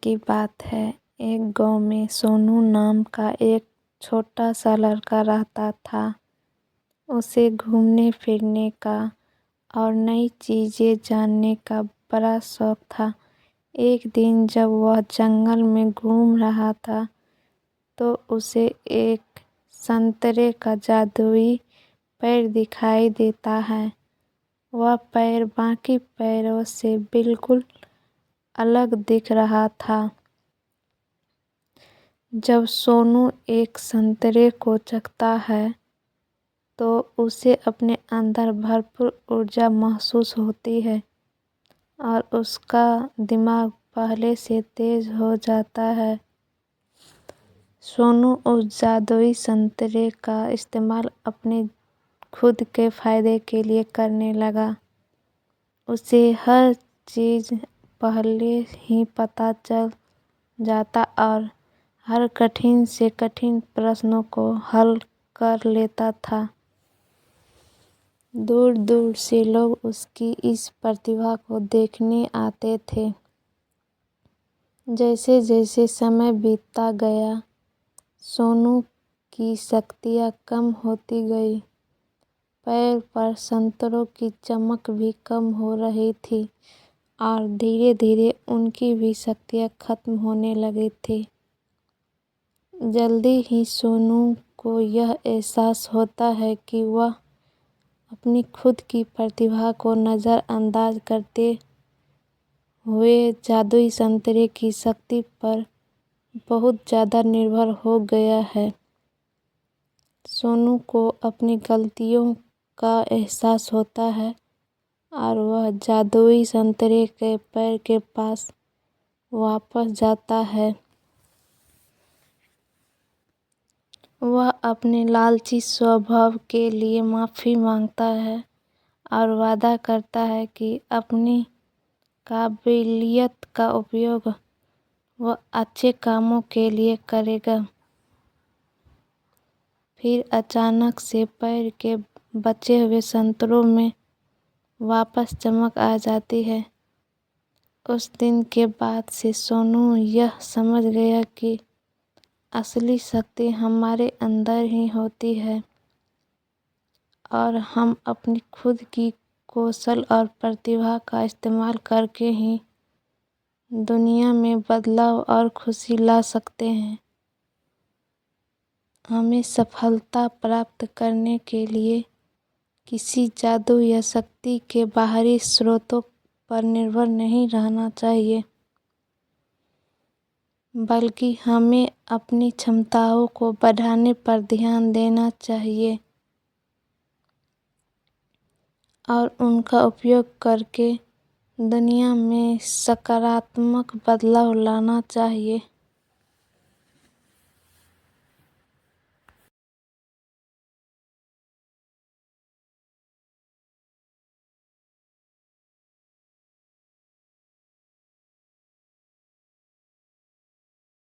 کی بات ہے، ایک گاؤں میں سونو نام کا ایک چھوٹا سا لڑکا رہتا تھا۔ اسے گھومنے پھرنے کا اور نئی چیزیں جاننے کا بڑا شوق تھا۔ ایک دن جب وہ جنگل میں گھوم رہا تھا تو اسے ایک سنترے کا جادوئی پیر دکھائی دیتا ہے۔ وہ پیر باقی پیروں سے بالکل الگ دکھ رہا تھا۔ جب سونو ایک سنترے کو چکھتا ہے تو اسے اپنے اندر بھرپور ارجا محسوس ہوتی ہے اور اس کا دماغ پہلے سے تیز ہو جاتا ہے۔ سونو اس جادوئی سنترے کا استعمال اپنے خود کے فائدے کے لیے کرنے لگا۔ اسے ہر چیز پہلے ہی پتہ چل جاتا اور ہر کٹھن سے کٹھن پرشنوں کو حل کر لیتا تھا۔ دور دور سے لوگ اس کی اس پرتبھا کو دیکھنے آتے تھے۔ جیسے جیسے سمے بیتتا گیا، سونو کی شکتیاں کم ہوتی گئیں۔ پیر پر سنتروں کی چمک بھی کم ہو رہی تھی اور دھیرے دھیرے ان کی بھی شکتیاں ختم ہونے لگی تھیں۔ جلدی ہی سونو کو یہ احساس ہوتا ہے کہ وہ اپنی خود کی پرتبھا کو نظر انداز کرتے ہوئے جادوئی سنترے کی شکتی پر بہت زیادہ نربھر ہو گیا ہے۔ سونو کو اپنی غلطیوں کا احساس ہوتا ہے اور وہ جادوئی سنترے کے پیر کے پاس واپس جاتا ہے۔ وہ اپنے لالچی سوبھاؤ کے لیے معافی مانگتا ہے اور وعدہ کرتا ہے کہ اپنی قابلیت کا اپیوگ وہ اچھے کاموں کے لیے کرے گا۔ پھر اچانک سے پیر کے بچے ہوئے سنتروں میں واپس چمک آ جاتی ہے۔ اس دن کے بعد سے سونو یہ سمجھ گیا کہ اصلی شکتی ہمارے اندر ہی ہوتی ہے اور ہم اپنی خود کی کوشل اور پرتبھا کا استعمال کر کے ہی دنیا میں بدلاؤ اور خوشی لا سکتے ہیں۔ ہمیں سفلتا پراپت کرنے کے لیے کسی جادو یا شکتی کے باہری سروتوں پر نربھر نہیں رہنا چاہیے، بلکہ ہمیں اپنی صلاحیتوں کو بڑھانے پر دھیان دینا چاہیے اور ان کا اپیوگ کر کے دنیا میں سکاراتمک بدلاؤ لانا چاہیے۔